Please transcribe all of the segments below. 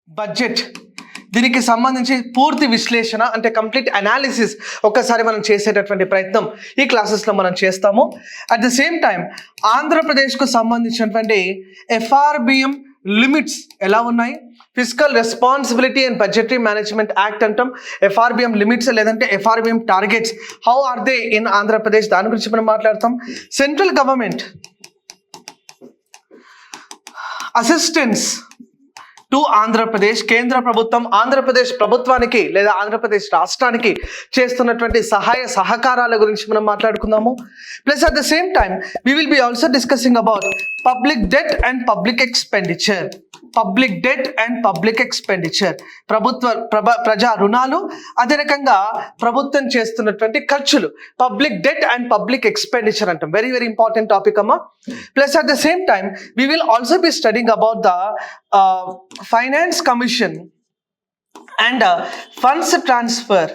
Budget, దీనికి సంబంధించి పూర్తి విశ్లేషణ అంటే కంప్లీట్ అనాలిసిస్ ఒక్కసారి మనం చేసేటటువంటి ప్రయత్నం ఈ క్లాసెస్లో మనం చేస్తాము. అట్ ద సేమ్ టైం ఆంధ్రప్రదేశ్కు సంబంధించినటువంటి ఎఫ్ఆర్బిఎం లిమిట్స్ ఎలా ఉన్నాయి, physical responsibility and budgetary management act అంటాం, ఎఫ్ఆర్బిఎం లిమిట్స్ లేదంటే FRBM targets how are they in Andhra Pradesh, దాని గురించి మనం మాట్లాడతాం. Central government assistance to Andhra Pradesh, కేంద్ర ప్రభుత్వం ఆంధ్రప్రదేశ్ ప్రభుత్వానికి లేదా ఆంధ్రప్రదేశ్ రాష్ట్రానికి చేస్తున్నటువంటి సహాయ సహకారాల గురించి మనం మాట్లాడుకుందాము. Plus at the same time we will be also discussing about public debt and public expenditure. Public debt and public expenditure, ప్రజా రుణాలు, అదే రకంగా ప్రభుత్వం చేస్తున్నటువంటి ఖర్చులు, public debt and public expenditure అంటాం. వెరీ వెరీ ఇంపార్టెంట్ టాపిక్ అమ్మా. Plus at the same time we will also be studying about the finance commission and funds transfer.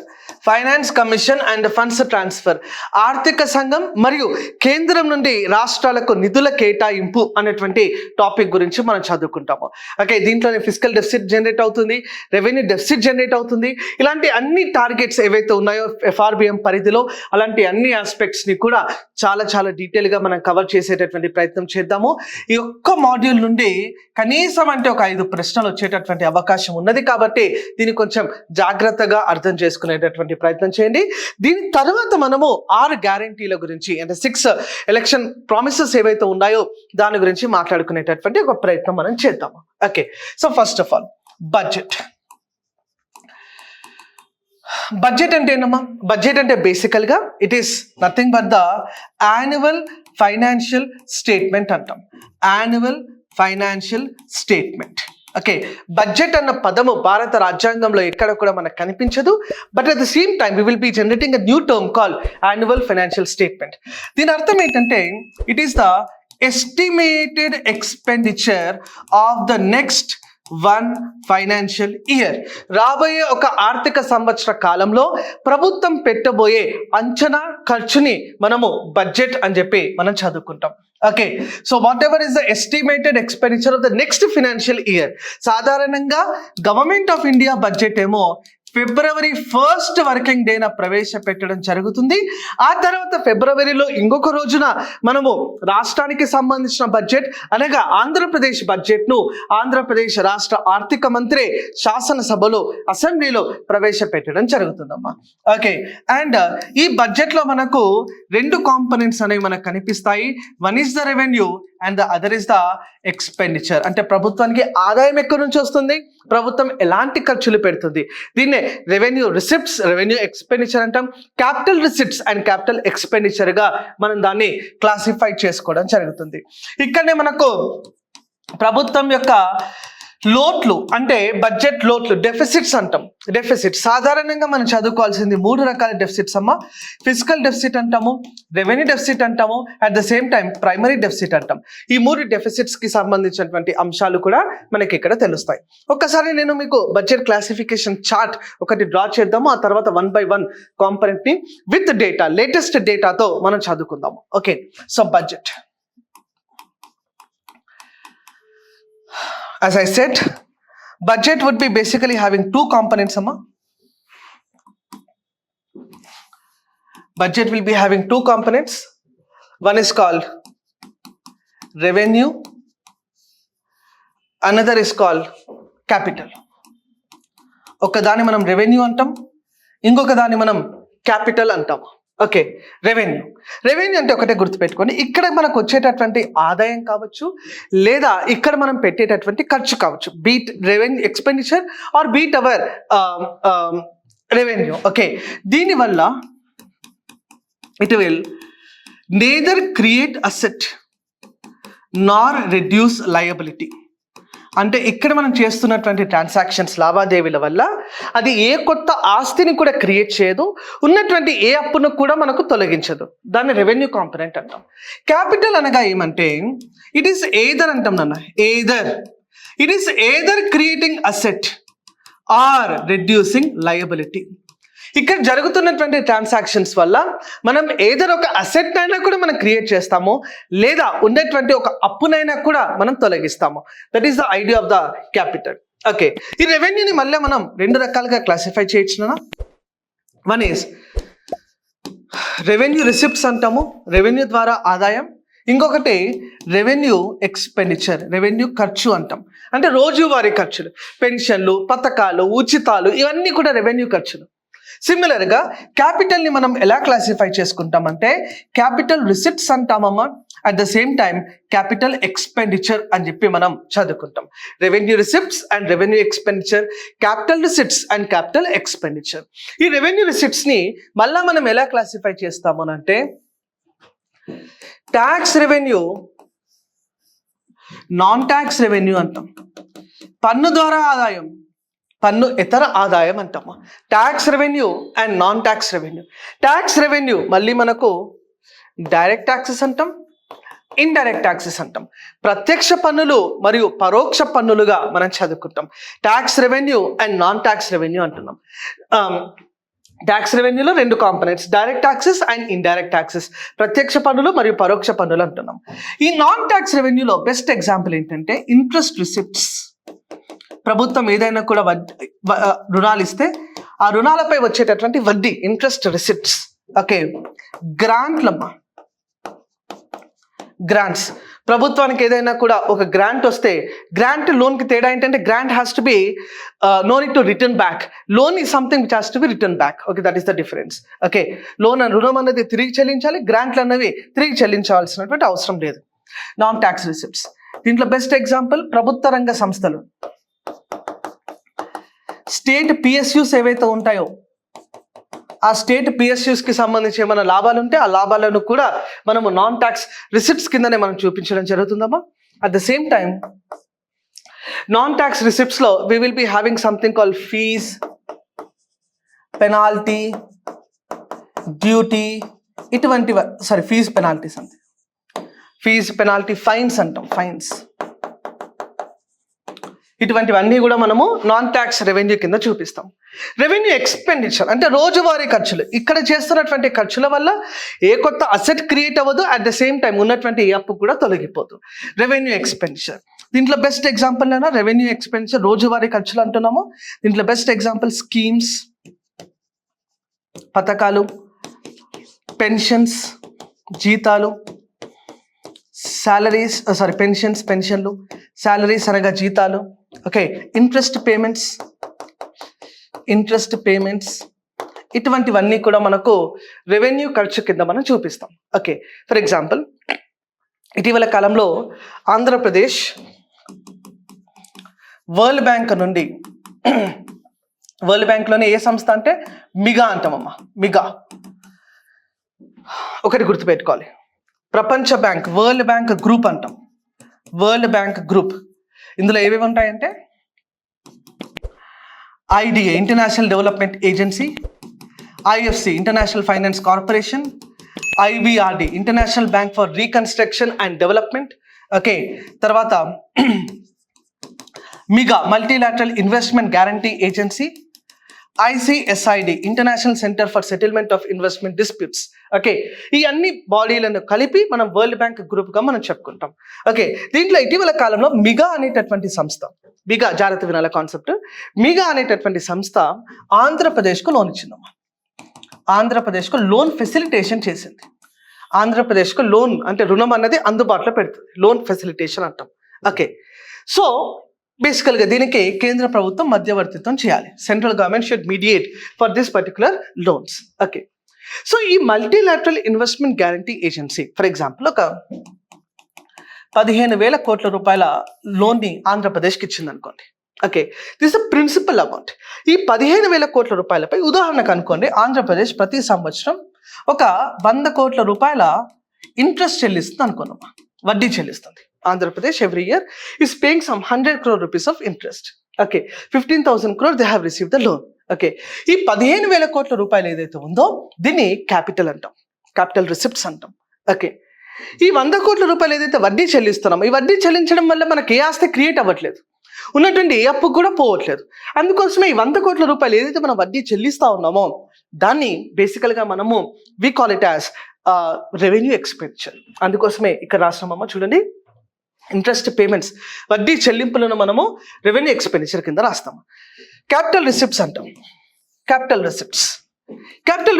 Finance commission and funds transfer, ఆర్థిక సంఘం మరియు కేంద్రం నుండి రాష్ట్రాలకు నిధుల కేటాయింపు అనేటువంటి టాపిక్ గురించి మనం చదువుకుంటాము. ఓకే, దీంట్లోనే ఫిజికల్ డెఫిసిట్ జనరేట్ అవుతుంది, రెవెన్యూ డెఫిసిట్ జనరేట్ అవుతుంది. ఇలాంటి అన్ని టార్గెట్స్ ఏవైతే ఉన్నాయో ఎఫ్ఆర్బిఎం పరిధిలో అలాంటి అన్ని ఆస్పెక్ట్స్ని కూడా చాలా చాలా డీటెయిల్గా మనం కవర్ చేసేటటువంటి ప్రయత్నం చేద్దాము. ఈ ఒక్క మాడ్యూల్ నుండి కనీసం అంటే ఒక 5 ప్రశ్నలు వచ్చేటటువంటి అవకాశం ఉన్నది కాబట్టి దీన్ని కొంచెం జాగ్రత్తగా అర్థం చేసుకునేటటువంటి ప్రయత్నం చేయండి. దీని తర్వాత మనము 6 గ్యారంటీల గురించి అంటే 6 ఎలక్షన్ ప్రామిసెస్ ఏవైతే ఉన్నాయో దాని గురించి మాట్లాడుకునేటటువంటి ఒక ప్రయత్నం మనం చేద్దాము. Okay, so first of all budget. Budget అంటే ఏంటమ్మా? బడ్జెట్ అంటే బేసికల్గా it is nothing but the annual financial statement అంటాం. Annual financial statement. Okay, budget అన్న పదము భారత రాజ్యాంగంలో ఎక్కడ కూడా మనకు కనిపించదు. But at the same time we will be generating a new term call annual financial statement. దీని అర్థం ఏంటంటే it is the estimated expenditure of the next 1 financial year. రాబోయే ఒక ఆర్థిక సంవత్సర కాలంలో ప్రభుత్వం పెట్టబోయే అంచనా ఖర్చుని మనము బడ్జెట్ అని చెప్పి మనం చదువుకుంటాం. Okay, so what ever is the estimated expenditure of the next financial year. సాధారణంగా గవర్నమెంట్ ఆఫ్ ఇండియా బడ్జెట్ ఏమో ఫిబ్రవరి 1st వర్కింగ్ డేన ప్రవేశపెట్టడం జరుగుతుంది. ఆ తర్వాత ఫిబ్రవరిలో ఇంకొక రోజున మనము రాష్ట్రానికి సంబంధించిన బడ్జెట్ అనగా ఆంధ్రప్రదేశ్ బడ్జెట్ను ఆంధ్రప్రదేశ్ రాష్ట్ర ఆర్థిక మంత్రి శాసనసభలో అసెంబ్లీలో ప్రవేశపెట్టడం జరుగుతుందమ్మా. ఓకే, అండ్ ఈ బడ్జెట్లో మనకు 2 కాంపోనెంట్స్ అనేవి మనకు కనిపిస్తాయి. One is the revenue and the other is the expenditure. అంటే ప్రభుత్వానికి ఆదాయం ఎక్కడి నుంచి వస్తుంది, ప్రభుత్వం ఎలాంటి ఖర్చులు పెడుతుంది, దీన్నే రెవెన్యూ రిసిప్ట్స్, రెవెన్యూ ఎక్స్పెండిచర్ అంటాం. క్యాపిటల్ రిసిప్ట్స్ అండ్ క్యాపిటల్ ఎక్స్పెండిచర్గా మనం దాన్ని క్లాసిఫై చేసుకోవడం జరుగుతుంది. ఇక్కడనే మనకు ప్రభుత్వం యొక్క లోట్లు అంటే బడ్జెట్ లోట్లు, డెఫిసిట్స్ అంటాం. డెఫిసిట్ సాధారణంగా మనం చదువుకోవాల్సింది 3 రకాల డెఫిసిట్స్ అమ్మా. ఫిజికల్ డెఫిసిట్ అంటాము, రెవెన్యూ డెఫిసిట్ అంటాము, at the same time primary deficit అంటాం. ఈ 3 డెఫిసిట్స్కి సంబంధించినటువంటి అంశాలు కూడా మనకి ఇక్కడ తెలుస్తాయి. ఒక్కసారి నేను మీకు బడ్జెట్ క్లాసిఫికేషన్ చార్ట్ ఒకటి డ్రా చేద్దాము. ఆ తర్వాత 1 by 1 కాంపొనెంట్ని విత్ డేటా, లేటెస్ట్ డేటాతో మనం చదువుకుందాము. Okay, so budget. As I said, budget would be basically having 2 components, amma. Budget will be having 2 components. One is called revenue, another is called capital. ఒక దాన్ని మనం రెవెన్యూ అంటాం, ఇంకొక దాన్ని మనం క్యాపిటల్ అంటాం. ఓకే, రెవెన్యూ అంటే ఒకటే గుర్తుపెట్టుకోండి, ఇక్కడ మనకు వచ్చేటటువంటి ఆదాయం కావచ్చు లేదా ఇక్కడ మనం పెట్టేటటువంటి ఖర్చు కావచ్చు, be it revenue expenditure or be it our revenue. Okay, దీనివల్ల it will neither create asset nor reduce liability. అంటే ఇక్కడ మనం చేస్తున్నటువంటి ట్రాన్సాక్షన్స్, లావాదేవీల వల్ల అది ఏ కొత్త ఆస్తిని కూడా క్రియేట్ చేయదు, ఉన్నటువంటి ఏ అప్పును కూడా మనకు తొలగించదు. దాన్ని రెవెన్యూ కాంపోనెంట్ అంటాం. క్యాపిటల్ అనగా ఏమంటే ఇట్ ఈస్ ఎయిదర్ అంటాం నాన్న, it is either creating asset or reducing liability. ఇక్కడ జరుగుతున్నటువంటి ట్రాన్సాక్షన్స్ వల్ల మనం ఏదైనా ఒక అసెట్ అయినా కూడా మనం క్రియేట్ చేస్తాము, లేదా ఉన్నటువంటి ఒక అప్పునైనా కూడా మనం తొలగిస్తాము. That is the idea of the capital. Okay, ఈ రెవెన్యూని మళ్ళీ మనం 2 రకాలుగా క్లాసిఫై చేయొచ్చునా. వన్ ఈజ్ రెవెన్యూ రిసిప్ట్స్ అంటాము, రెవెన్యూ ద్వారా ఆదాయం. ఇంకొకటి రెవెన్యూ ఎక్స్పెండిచర్, రెవెన్యూ ఖర్చు అంటాం. అంటే రోజువారీ ఖర్చులు, పెన్షన్లు, పథకాలు, ఉచితాలు, ఇవన్నీ కూడా రెవెన్యూ ఖర్చులు. సిమిలర్గా క్యాపిటల్ని మనం ఎలా క్లాసిఫై చేసుకుంటామంటే క్యాపిటల్ రిసిప్ట్స్ అంటామమ్మా. At the same time capital expenditure అని చెప్పి మనం చదువుకుంటాం. Revenue receipts and revenue expenditure, capital receipts and capital expenditure. ఈ రెవెన్యూ రిసిప్ట్స్ని మళ్ళా మనం ఎలా క్లాసిఫై చేస్తాము అంటే tax revenue, non tax revenue అంటాం. పన్ను ద్వారా ఆదాయం, పన్ను ఇతర ఆదాయం అంటాము. Tax revenue and non tax revenue. Tax revenue మళ్ళీ మనకు డైరెక్ట్ ట్యాక్సెస్ అంటాం, ఇండైరెక్ట్ ట్యాక్సెస్ అంటాం. ప్రత్యక్ష పన్నులు మరియు పరోక్ష పన్నులుగా మనం చదువుకుంటాం. Tax revenue and non tax revenue అంటున్నాం. ట్యాక్స్ రెవెన్యూలో 2 components, direct taxes and indirect taxes, ప్రత్యక్ష పన్నులు మరియు పరోక్ష పన్నులు అంటున్నాం. ఈ నాన్ ట్యాక్స్ రెవెన్యూలో బెస్ట్ ఎగ్జాంపుల్ ఏంటంటే ఇంట్రెస్ట్ రిసిప్ట్స్. ప్రభుత్వం ఏదైనా కూడా రుణాలు ఇస్తే ఆ రుణాలపై వచ్చేటటువంటి వడ్డీ, ఇంట్రెస్ట్ రిసిప్ట్స్. ఓకే, గ్రాంట్లమ్మా, గ్రాంట్స్. ప్రభుత్వానికి ఏదైనా కూడా ఒక గ్రాంట్ వస్తే, గ్రాంట్ లోన్కి తేడా ఏంటంటే grant has to be no need to return back, loan is something which has to be return back. Okay, that is the difference. Okay, రుణం అనేది తిరిగి చెల్లించాలి, గ్రాంట్లు అనేవి తిరిగి చెల్లించాల్సినటువంటి అవసరం లేదు. నాన్ ట్యాక్స్ రిసిప్ట్స్ దీంట్లో బెస్ట్ ఎగ్జాంపుల్ ప్రభుత్వ రంగ సంస్థలు, స్టేట్ పిఎస్యూస్ ఏవైతే ఉంటాయో ఆ స్టేట్ పిఎస్యూస్కి సంబంధించి ఏమైనా లాభాలు ఉంటే ఆ లాభాలను కూడా మనము నాన్ ట్యాక్స్ రిసిప్ట్స్ కిందనే మనం చూపించడం జరుగుతుందమ్మా. At the same time non tax రిసిప్ట్స్లో we will be having something call fees, penalty, duty, ఇటువంటి ఫీజ్ పెనాల్టీస్ అంతే, ఫీజ్ పెనాల్టీ, ఫైన్స్ అంటాం, ఫైన్స్. ఇటువంటివన్నీ కూడా మనము నాన్ ట్యాక్స్ రెవెన్యూ కింద చూపిస్తాం. రెవెన్యూ ఎక్స్పెండిచర్ అంటే రోజువారీ ఖర్చులు. ఇక్కడ చేస్తున్నటువంటి ఖర్చుల వల్ల ఏ కొత్త అసెట్ క్రియేట్ అవ్వదు, అట్ ద సేమ్ టైం ఉన్నటువంటి ఏ అప్పు కూడా తొలగిపోదు. రెవెన్యూ ఎక్స్పెండిచర్ దీంట్లో బెస్ట్ ఎగ్జాంపుల్ అయినా రెవెన్యూ ఎక్స్పెండిచర్ రోజువారీ ఖర్చులు అంటున్నాము. దీంట్లో బెస్ట్ ఎగ్జాంపుల్ స్కీమ్స్, పథకాలు, పెన్షన్స్, జీతాలు, సాలరీస్, పెన్షన్లు, సాలరీస్ అనగా జీతాలు. ఓకే, ఇంట్రెస్ట్ పేమెంట్స్, ఇటువంటివన్నీ కూడా మనకు రెవెన్యూ ఖర్చు కింద మనం చూపిస్తాం. ఓకే, ఫర్ ఎగ్జాంపుల్ ఇటీవల కాలంలో ఆంధ్రప్రదేశ్ వరల్డ్ బ్యాంక్ నుండి, వరల్డ్ బ్యాంక్లోనే ఏ సంస్థ అంటే మిగా అంటామమ్మా. మిగా ఒకటి గుర్తుపెట్టుకోవాలి, ప్రపంచ బ్యాంక్, వరల్డ్ బ్యాంక్ గ్రూప్ అంటాం. వరల్డ్ బ్యాంక్ గ్రూప్ ఇందులో ఏవేవి ఉంటాయంటే IDA, international development agency, IFC, international finance corporation, IBRD, international bank for reconstruction and development. Okay, తర్వాత MIGA, multilateral investment guarantee agency, ICSID, international centre for settlement of investment disputes. Okay, ఈ అన్ని బాడీలను కలిపి మనం world bank గ్రూప్గా మనం చెప్పుకుంటాం. Okay, దీంట్లో ఇటీవల కాలంలో మిగా అనేటటువంటి సంస్థ, మిగా జాగ్రత్త వినాల కాన్సెప్ట్, మిగా అనేటటువంటి సంస్థ ఆంధ్రప్రదేశ్కు లోన్ ఇచ్చిందమ్మా. ఆంధ్రప్రదేశ్కు లోన్ ఫెసిలిటేషన్ చేసింది. ఆంధ్రప్రదేశ్కు లోన్ అంటే రుణం అన్నది అందుబాటులో పెడుతుంది, లోన్ ఫెసిలిటేషన్ అంటాం. ఓకే, సో బేసికల్గా దీనికి కేంద్ర ప్రభుత్వం మధ్యవర్తిత్వం చేయాలి. Central government should mediate for this particular loans. Okay, so ఈ multilateral investment guarantee agency for example ఒక 15,000 కోట్ల రూపాయల లోన్ని ఆంధ్రప్రదేశ్కి ఇచ్చింది అనుకోండి. Okay, this the principal amount. ఈ 15,000 కోట్ల రూపాయలపై ఉదాహరణకు అనుకోండి ఆంధ్రప్రదేశ్ ప్రతి సంవత్సరం ఒక 100 కోట్ల రూపాయల ఇంట్రెస్ట్ చెల్లిస్తుంది అనుకున్నాం, వడ్డీ చెల్లిస్తుంది. Andhra Pradesh every year is paying some 100 crore rupees of interest. Okay, 15,000 crore they have received the loan. Okay, ఈ 15,000 కోట్ల రూపాయలు ఏదైతే ఉందో దీన్ని క్యాపిటల్ అంటాం, క్యాపిటల్ రిసిప్ట్స్ అంటాం. ఓకే, ఈ 100 కోట్ల రూపాయలు ఏదైతే వడ్డీ చెల్లిస్తున్నామో ఈ వడ్డీ చెల్లించడం వల్ల మనకి ఏ ఆస్తి క్రియేట్ అవ్వట్లేదు, ఉన్నటువంటి ఏ అప్పు కూడా పోవట్లేదు. అందుకోసమే ఈ 100 కోట్ల రూపాయలు ఏదైతే మనం వడ్డీ చెల్లిస్తా ఉన్నామో దాన్ని బేసికల్గా మనము we call it as revenue expenditure. అందుకోసమే ఇక్కడ రాసినామమ్మ చూడండి, ఇంట్రెస్ట్ పేమెంట్స్, వడ్డీ చెల్లింపులను మనము రెవెన్యూ ఎక్స్పెండిచర్ కింద రాస్తాము. క్యాపిటల్ రిసిప్ట్స్ అంటాం. క్యాపిటల్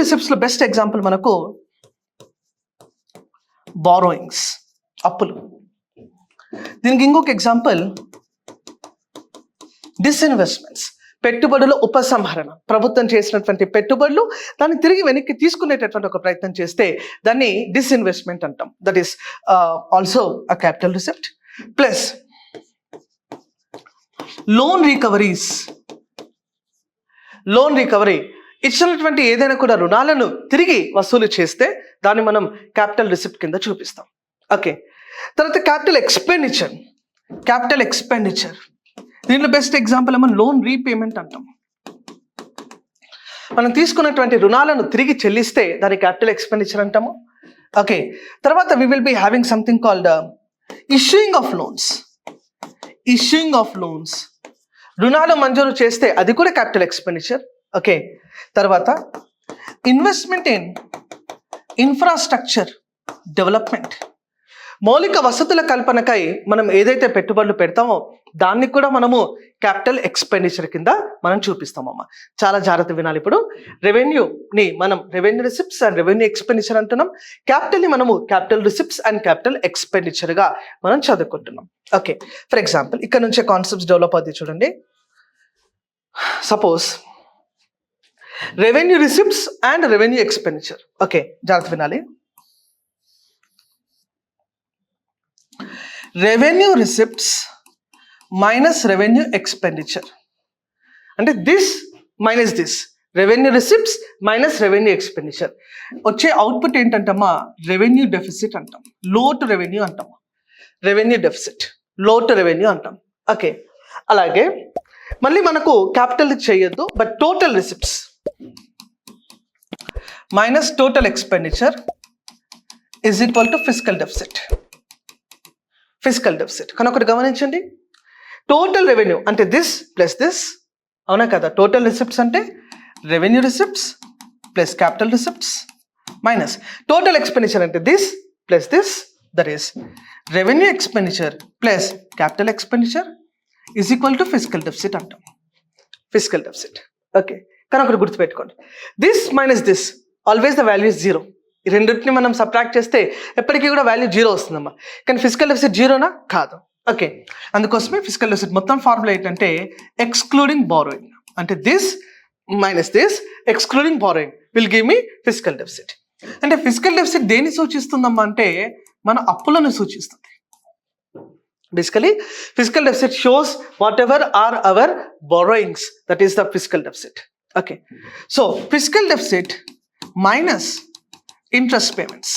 రిసిప్ట్స్లో బెస్ట్ ఎగ్జాంపుల్ మనకు బారోయింగ్స్, అప్పులు. దీనికి ఇంకొక ఎగ్జాంపుల్ డిస్ఇన్వెస్ట్మెంట్స్, పెట్టుబడుల ఉపసంహరణ. ప్రభుత్వం చేసినటువంటి పెట్టుబడులు దాన్ని తిరిగి వెనక్కి తీసుకునేటటువంటి ఒక ప్రయత్నం చేస్తే దాన్ని డిస్ఇన్వెస్ట్మెంట్ అంటాం. That is also a capital receipt. Plus loan recovery, ఇచ్చినటువంటి ఏదైనా కూడా రుణాలను తిరిగి వసూలు చేస్తే దాన్ని మనం క్యాపిటల్ రిసిప్ట్ కింద చూపిస్తాం. ఓకే, తర్వాత క్యాపిటల్ ఎక్స్పెండిచర్. దీంట్లో బెస్ట్ ఎగ్జాంపుల్ ఏమో లోన్ రీపేమెంట్ అంటాం. మనం తీసుకున్నటువంటి రుణాలను తిరిగి చెల్లిస్తే దాన్ని క్యాపిటల్ ఎక్స్పెండిచర్ అంటాము. ఓకే, తర్వాత we will be having something called issuing of loans. రుణాలు మంజూరు చేస్తే అది కూడా క్యాపిటల్ ఎక్స్పెండిచర్. ఓకే, తర్వాత ఇన్వెస్ట్మెంట్ ఇన్ ఇన్ఫ్రాస్ట్రక్చర్ డెవలప్మెంట్. మౌలిక వసతుల కల్పనకై మనం ఏదైతే పెట్టుబడులు పెడతామో దాన్ని కూడా మనము క్యాపిటల్ ఎక్స్పెండిచర్ కింద మనం చూపిస్తామమ్మా. చాలా జాగ్రత్త వినాలి. ఇప్పుడు రెవెన్యూని మనం revenue receipts and revenue expenditure అంటున్నాం. క్యాపిటల్ని మనము క్యాపిటల్ రిసిప్ట్స్ అండ్ క్యాపిటల్ ఎక్స్పెండిచర్గా మనం చదువుకుంటున్నాం. ఓకే, ఫర్ ఎగ్జాంపుల్ ఇక్కడ నుంచే కాన్సెప్ట్స్ డెవలప్ అవుతాయి చూడండి. Suppose revenue receipts and revenue expenditure. Okay, జాగ్రత్త వినాలి. Revenue receipts minus revenue expenditure అంటే this minus this, revenue receipts minus revenue expenditure. వచ్చే అవుట్పుట్ ఏంటంటమ్మా రెవెన్యూ డెఫిసిట్ అంటాం, లోటు రెవెన్యూ అంటాం. రెవెన్యూ డెఫిసిట్, లోటు రెవెన్యూ అంటాం. ఓకే, అలాగే మళ్ళీ మనకు క్యాపిటల్ చేయొద్దు, but total receipts minus total expenditure is equal to fiscal deficit. కానీ ఒకటి గమనించండి, టోటల్ రెవెన్యూ అంటే దిస్ ప్లస్ దిస్, అవునా కదా? టోటల్ రిసిప్ట్స్ అంటే revenue receipts plus capital receipts minus total expenditure అంటే this plus this, that is revenue expenditure plus capital expenditure is equal to fiscal deficit అంటాం. Fiscal deficit. Okay, కానీ ఒకటి గుర్తుపెట్టుకోండి, this minus this always the value is zero. ఈ రెండింటిని మనం subtract చేస్తే ఎప్పటికీ కూడా వాల్యూ జీరో వస్తుందమ్మా. కానీ ఫిస్కల్ డెఫిసిట్ జీరోనా? కాదు. ఓకే, అందుకోసమే ఫిస్కల్ డెఫిసిట్ మొత్తం ఫార్ములా ఏంటంటే ఎక్స్క్లూడింగ్ బారోయింగ్, అంటే this minus this excluding borrowing will give me fiscal deficit. అంటే ఫిస్కల్ డెఫిసిట్ దేన్ని సూచిస్తుందమ్మా అంటే మన అప్పులను సూచిస్తుంది. Basically fiscal deficit shows whatever are our borrowings, that is the fiscal deficit. Okay, so fiscal deficit minus interest payments,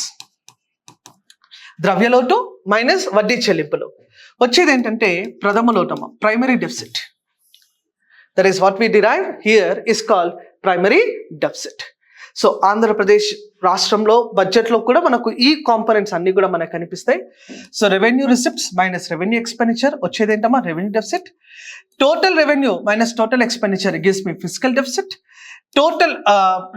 ద్రవ్యలోటు మైనస్ వడ్డీ చెల్లింపులు వచ్చేది ఏంటంటే ప్రథమ లోటమ్మ, primary deficit. That is what we derive here is called primary deficit. So Andhra Pradesh రాష్ట్రంలో బడ్జెట్లో కూడా మనకు ఈ కాంపోనెంట్స్ అన్ని కూడా మనకు కనిపిస్తాయి. So revenue receipts minus revenue expenditure వచ్చేది ఏంటమ్మా revenue deficit. Total revenue minus total expenditure gives me fiscal deficit. Total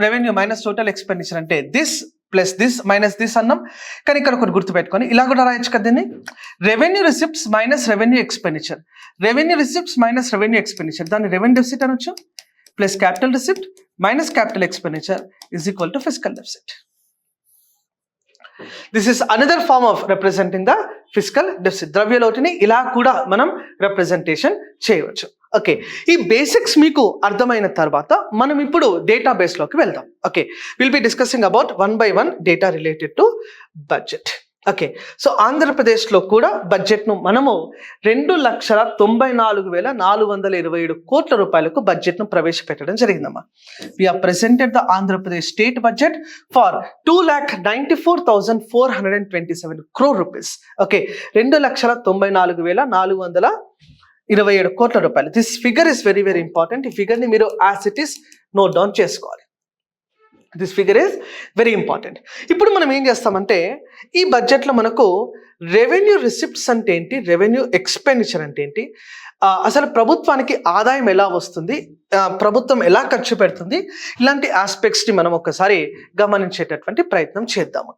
revenue minus total expenditure అంటే this plus this minus this అన్నాం. కానీ ఇక్కడ ఒకటి గుర్తుపెట్టుకొని ఇలా కూడా రాయొచ్చు కదా దీన్ని, revenue receipts minus revenue expenditure. Revenue receipts minus revenue expenditure, దాన్ని రెవెన్యూ డెఫిసిట్ అనొచ్చు. Plus capital receipt minus capital expenditure is equal to fiscal deficit. This is another form of representing the fiscal deficit. ద్రవ్యలోటుని ఇలా కూడా మనం representation చేయవచ్చు. Okay, ఈ basics మీకు అర్థమైన తర్వాత మనం ఇప్పుడు డేటాబేస్లోకి వెళ్దాం. Okay, will be discussing about 1 by 1 data related to budget. Okay, so ఆంధ్రప్రదేశ్లో కూడా బడ్జెట్ను మనము 2,94,427 కోట్ల రూపాయలకు బడ్జెట్ను ప్రవేశపెట్టడం జరిగిందమ్మా. We are presented the Andhra Pradesh state budget for 2,94,427 crore rupees. Okay, 2,94,427 కోట్ల రూపాయలు. This figure is very very important. ఈ ఫిగర్ని మీరు as it is note down చేసుకోవాలి. This figure is very important. ఇప్పుడు మనం ఏం చేస్తామంటే ఈ బడ్జెట్లో మనకు రెవెన్యూ రిసిప్ట్స్ అంటే ఏంటి, రెవెన్యూ ఎక్స్పెండిచర్ అంటే ఏంటి, అసలు ప్రభుత్వానికి ఆదాయం ఎలా వస్తుంది, ప్రభుత్వం ఎలా ఖర్చు పెడుతుంది, ఇలాంటి ఆస్పెక్ట్స్ని మనం ఒకసారి గమనించేటటువంటి ప్రయత్నం చేద్దాము.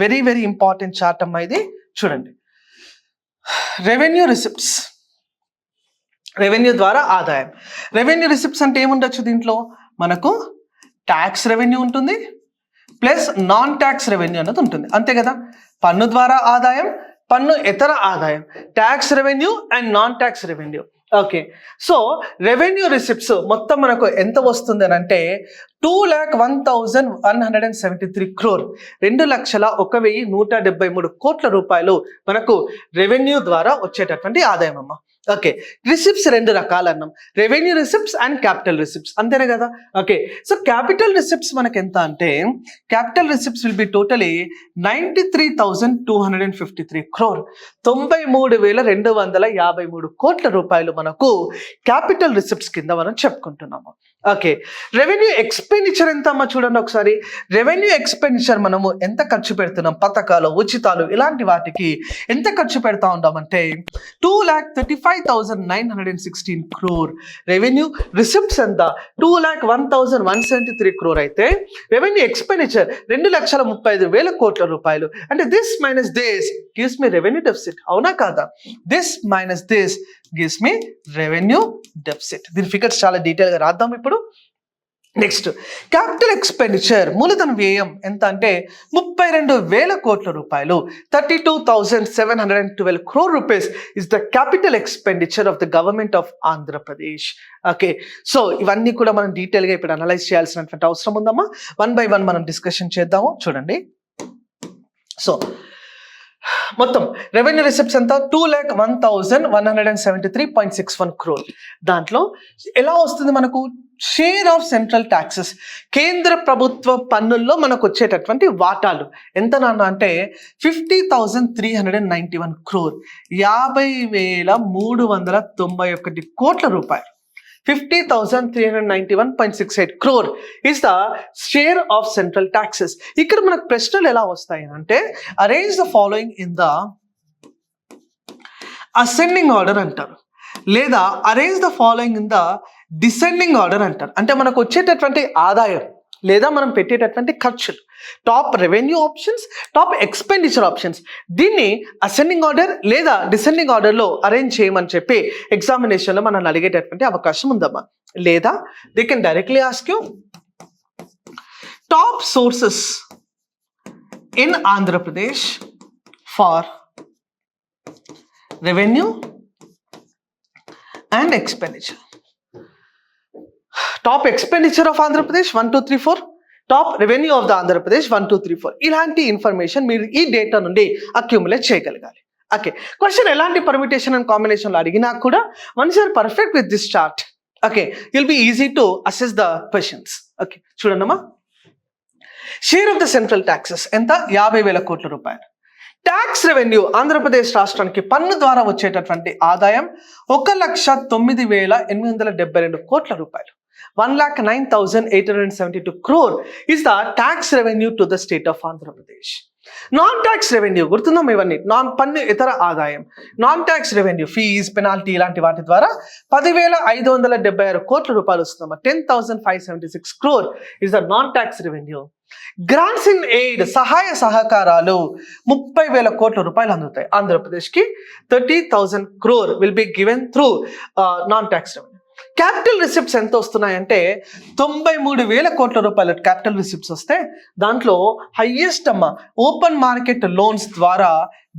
వెరీ వెరీ ఇంపార్టెంట్ చార్ట్ అమ్మా ఇది. చూడండి, రెవెన్యూ రిసిప్ట్స్, రెవెన్యూ ద్వారా ఆదాయం. రెవెన్యూ రిసిప్ట్స్ అంటే ఏముండొచ్చు దీంట్లో? మనకు ట్యాక్స్ రెవెన్యూ ఉంటుంది ప్లస్ నాన్ ట్యాక్స్ రెవెన్యూ అన్నది ఉంటుంది, అంతే కదా. పన్ను ద్వారా ఆదాయం, పన్ను ఇతర ఆదాయం, tax revenue and non tax revenue. Okay, so revenue receipts మొత్తం మనకు ఎంత వస్తుంది అని అంటే 2,01,173 crore, 2,01,173 కోట్ల రూపాయలు మనకు రెవెన్యూ ద్వారా వచ్చేటటువంటి ఆదాయం అమ్మ. ఓకే, రిసిప్ట్స్ రెండు రకాలు అన్నాం, revenue receipts and capital receipts, అంతేనే కదా. ఓకే, సో క్యాపిటల్ రిసిప్ట్స్ మనకి ఎంత అంటే capital receipts will be totally 93,253 crore, 93,253 కోట్ల రూపాయలు మనకు క్యాపిటల్ రిసిప్ట్స్ కింద మనం చెప్పుకుంటున్నాము. ఓకే, రెవెన్యూ ఎక్స్పెండిచర్ ఎంత అమ్మ చూడండి ఒకసారి. రెవెన్యూ ఎక్స్పెండిచర్ మనము ఎంత ఖర్చు పెడుతున్నాం, పథకాలు, ఉచితాలు ఇలాంటి వాటికి ఎంత ఖర్చు పెడతా ఉంటామంటే 2,35,916 crore. రెవెన్యూ రిసిప్ట్స్ ఎంత 2,01,173 crore అయితే రెవెన్యూ ఎక్స్పెండిచర్ 2,35,000 కోట్ల రూపాయలు. అంటే this minus this gives me revenue deficit, అవునా కాదా? This minus this gives me revenue deficit. దీని ఫిగర్స్ చాలా డీటెయిల్ గా రాద్దాం ఇప్పుడు. నెక్స్ట్ క్యాపిటల్ ఎక్స్పెండిచర్, మూలధన వ్యయం ఎంత అంటే 32,000 కోట్ల రూపాయలు, 32,712 crore rupees is the capital expenditure of the government of Andhra Pradesh. Okay, so ఇవన్నీ కూడా మనం డీటెయిల్ గా ఇప్పుడు అనలైజ్ చేయాల్సినటువంటి అవసరం ఉందమ్మా. 1 by 1 మనం డిస్కషన్ చేద్దాము. చూడండి, సో మొత్తం రెవెన్యూ రిసిప్ట్స్ ఎంత 2,01,173.61 crore. దాంట్లో ఎలా వస్తుంది మనకు? షేర్ ఆఫ్ సెంట్రల్ ట్యాక్సెస్, కేంద్ర ప్రభుత్వ పన్నుల్లో మనకు వచ్చేటటువంటి వాటాలు ఎంత నాన్న అంటే 50,391 crore, 50,391 కోట్ల రూపాయలు. 50,391.68 crore is the share of central taxes. ఇక్కడ మనకు ప్రశ్నలు ఎలా వస్తాయి అంటే arrange the following in the ascending order అంటారు, లేదా arrange the following in the descending order అంటారు. అంటే మనకు వచ్చేటటువంటి ఆదాయం లేదా మనం పెట్టేటటువంటి ఖర్చులు, top revenue options, top expenditure options, దీన్ని అసెండింగ్ ఆర్డర్ లేదా డిసెండింగ్ ఆర్డర్లో అరేంజ్ చేయమని చెప్పి ఎగ్జామినేషన్లో మనం అడిగేటటువంటి అవకాశం ఉందమ్మా. లేదా they can directly ask you top sources in Andhra Pradesh far revenue and expenditure. Top expenditure of Andhra Pradesh 1 2 3 4, top revenue of the Andhra Pradesh 1 2 3 4. ఇలాంటి ఇన్ఫర్మేషన్ మీరు ఈ డేటా నుండి అక్యూములేట్ చేయగలగాలి. ఓకే, క్వశ్చన్ ఎలాంటి పర్మిటేషన్ అండ్ కాంబినేషన్లో అడిగినా కూడా once you're perfect with this chart, okay, will be easy to assess the questions. Okay, చూడండమ్మా, share of the central taxes ఎంత 50,000 కోట్ల రూపాయలు. ట్యాక్స్ రెవెన్యూ ఆంధ్రప్రదేశ్ రాష్ట్రానికి పన్ను ద్వారా వచ్చేటటువంటి ఆదాయం 1,09,872 కోట్ల రూపాయలు. 1,09,872 crore is the tax revenue to the state of Andhra Pradesh. Non tax revenue గుర్తుందాం, ఇవన్నీ పన్ను ఇతర ఆదాయం. Non tax revenue fees, penalty ఇలాంటి వాటి ద్వారా 10,576 కోట్ల రూపాయలు వస్తుందమ్మా. 10,576 crore is the non tax revenue. Grants in aid, సహాయ సహకారాలు 30,000 కోట్ల రూపాయలు అందుతాయి ఆంధ్రప్రదేశ్కి. 30,000 crore will be given through non tax revenue. Capital receipts ఎంత వస్తున్నాయంటే 93,000 కోట్ల రూపాయలు క్యాపిటల్ రిసిప్ట్స్ వస్తే దాంట్లో హైయెస్ట్ అమ్మ ఓపెన్ మార్కెట్ లోన్స్ ద్వారా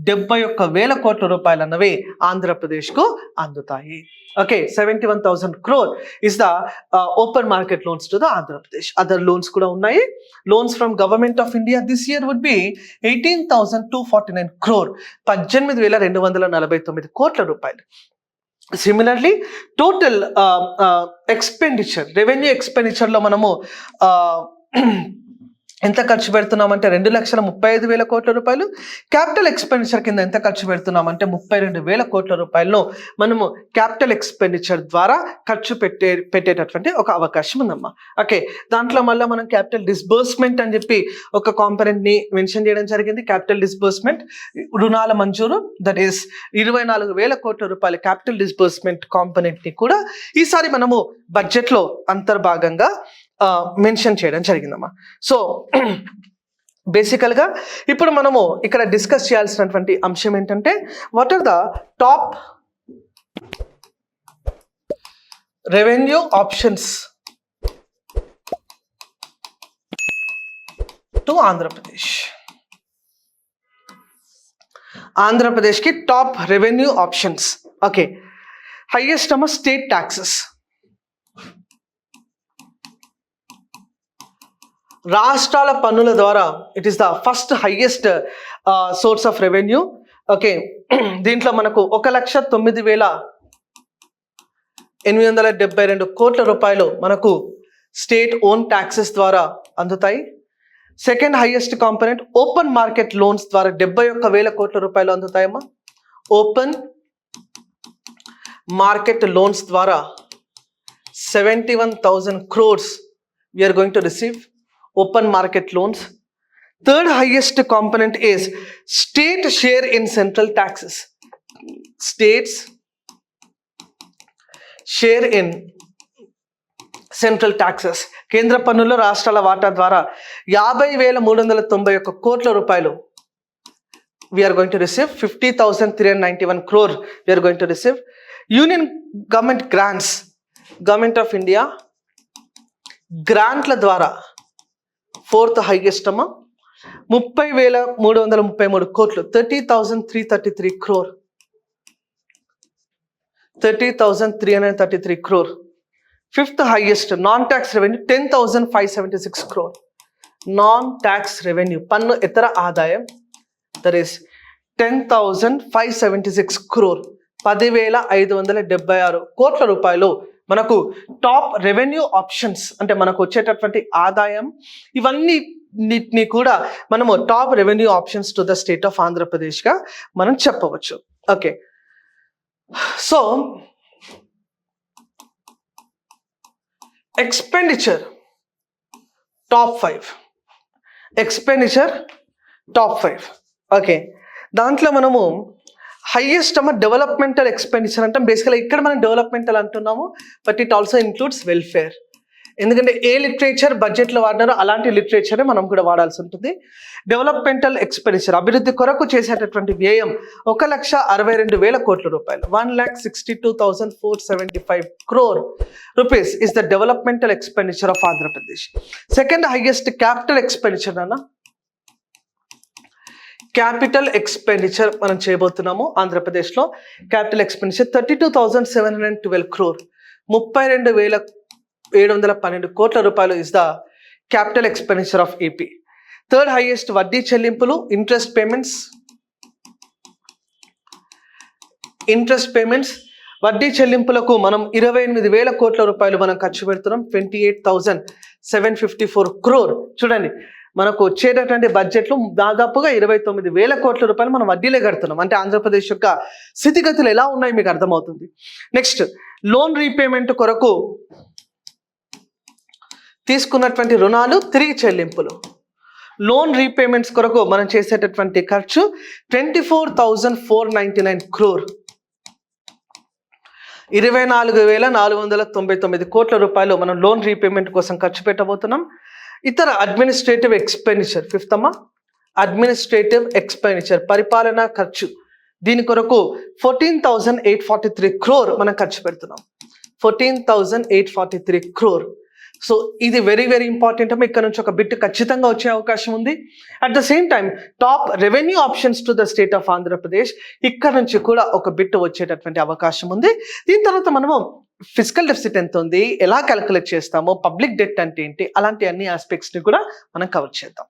71,000 కోట్ల రూపాయలు అన్నవి ఆంధ్రప్రదేశ్కు అందుతాయి. Okay, 71,000 crore is the open market loans to the Andhra Pradesh. Other loans కూడా ఉన్నాయి. Loans from Government of India this year would be 18,249 crore, 18,249 కోట్ల రూపాయలు. సిమిలర్లీ టోటల్ ఎక్స్పెండిచర్, రెవెన్యూ ఎక్స్పెండిచర్లో మనము ఎంత ఖర్చు పెడుతున్నామంటే 2,35,000 కోట్ల రూపాయలు. క్యాపిటల్ ఎక్స్పెండిచర్ కింద ఎంత ఖర్చు పెడుతున్నామంటే 32,000 కోట్ల రూపాయలను మనము క్యాపిటల్ ఎక్స్పెండిచర్ ద్వారా ఖర్చు పెట్టేటటువంటి ఒక అవకాశం ఉందమ్మా. ఓకే, దాంట్లో మళ్ళీ మనం క్యాపిటల్ డిస్బర్స్మెంట్ అని చెప్పి ఒక కాంపనెంట్ ని మెన్షన్ చేయడం జరిగింది. క్యాపిటల్ డిస్బర్స్మెంట్ రుణాల మంజూరు, దట్ ఈస్ 24,000 కోట్ల రూపాయల క్యాపిటల్ డిస్బర్స్మెంట్ కాంపనెంట్ ని కూడా ఈసారి మనము బడ్జెట్ లో అంతర్భాగంగా మెన్షన్ చేయడం జరిగిందమ్మా. సో బేసికల్గా ఇప్పుడు మనము ఇక్కడ డిస్కస్ చేయాల్సినటువంటి అంశం ఏంటంటే what are the top revenue options to Andhra Pradesh. ఆంధ్రప్రదేశ్కి top revenue options. Okay, highest అమ్మ స్టేట్ ట్యాక్సెస్. రాష్ట్రాల పన్నుల ద్వారా it is the first highest source of revenue. Okay, దీంట్లో మనకు 1,09,872 కోట్ల రూపాయలు మనకు స్టేట్ ఓన్ ట్యాక్సెస్ ద్వారా అందుతాయి. Second highest component open market loans ద్వారా 71,000 కోట్ల రూపాయలు అందుతాయమ్మా. ఓపెన్ మార్కెట్ లోన్స్ ద్వారా 71,000 crores we are going to receive. Open market loans. Third highest component is state share in central taxes. States share in central taxes. కేంద్ర పన్నుల్లో రాష్ట్రాల వాటా ద్వారా 50,391 కోట్ల రూపాయలు we are going to receive. 50,391 crore we are going to receive. Union government grants, Government of India గ్రాంట్ల ద్వారా fourth highest అమ్మ 30,333 కోట్లు 30,333 crore. 30,333 crore. Fifth highest non tax revenue 10,576 crore. Non tax revenue పన్ను ఇతర ఆదాయం దట్ ఈస్ 10,576 crore. 10,576 కోట్ల రూపాయలు మనకు టాప్ రెవెన్యూ ఆప్షన్స్ అంటే మనకు వచ్చేటటువంటి ఆదాయం. ఇవన్నీ కూడా మనము top revenue options to the state of ఆంధ్రప్రదేశ్గా మనం చెప్పవచ్చు. Okay, so expenditure top 5. Expenditure top 5. Okay, దాంట్లో మనము హైయెస్ట్ అమ్మ డెవలప్మెంటల్ ఎక్స్పెండిచర్ అంటే బేసికల్గా ఇక్కడ మనం డెవలప్మెంటల్ అంటున్నాము, but it also includes welfare. ఎందుకంటే ఏ లిటరేచర్ బడ్జెట్లో వాడినారో అలాంటి లిటరేచరే మనం కూడా వాడాల్సి ఉంటుంది. డెవలప్మెంటల్ ఎక్స్పెండిచర్ అభివృద్ధి కొరకు చేసేటటువంటి వ్యయం 1,62,000 కోట్ల రూపాయలు. 1,62,475 crore rupees is the developmental expenditure of Andhra Pradesh. Second highest capital expenditure అన్న క్యాపిటల్ ఎక్స్పెండిచర్ మనం చేయబోతున్నాము ఆంధ్రప్రదేశ్లో. క్యాపిటల్ ఎక్స్పెండిచర్ 32,712 crore 32,712 కోట్ల రూపాయలు is the capital expenditure of AP. Third highest వడ్డీ చెల్లింపులు ఇంట్రెస్ట్ పేమెంట్స్ వడ్డీ చెల్లింపులకు మనం 28,000 కోట్ల రూపాయలు మనం ఖర్చు పెడుతున్నాం. 28,754 crore. చూడండి, మనకు వచ్చేటటువంటి బడ్జెట్లో దాదాపుగా 29,000 కోట్ల రూపాయలు మనం వడ్డీలే కడుతున్నాం. అంటే ఆంధ్రప్రదేశ్ యొక్క స్థితిగతులు ఎలా ఉన్నాయి మీకు అర్థమవుతుంది. నెక్స్ట్, లోన్ రీపేమెంట్ కొరకు తీసుకున్నటువంటి రుణాలు తిరిగి చెల్లింపులు. లోన్ రీపేమెంట్స్ కొరకు మనం చేసేటటువంటి ఖర్చు 24,499 crore. 24,499 కోట్ల రూపాయలు మనం లోన్ రీపేమెంట్ కోసం ఖర్చు పెట్టబోతున్నాం. ఇతర అడ్మినిస్ట్రేటివ్ ఎక్స్పెండిచర్ ఫిఫ్త్ అమ్మ అడ్మినిస్ట్రేటివ్ ఎక్స్పెండిచర్ పరిపాలనా ఖర్చు. దీని కొరకు 14,843 crore మనం ఖర్చు పెడుతున్నాం. 14,843 crore. సో ఇది వెరీ వెరీ ఇంపార్టెంట్ అమ్మ. ఇక్కడ నుంచి ఒక బిట్ ఖచ్చితంగా వచ్చే అవకాశం ఉంది. At the same time top revenue options to the state of Andhra Pradesh ఇక్కడ నుంచి కూడా ఒక బిట్ వచ్చేటటువంటి అవకాశం ఉంది. దీని తర్వాత మనము ఫిజికల్ డెఫిసిట్ ఎంత ఉంది, ఎలా క్యాలిక్యులేట్ చేస్తామో, పబ్లిక్ డెట్ అంటే ఏంటి, అలాంటి అన్ని ఆస్పెక్ట్స్ని కూడా మనం కవర్ చేద్దాం.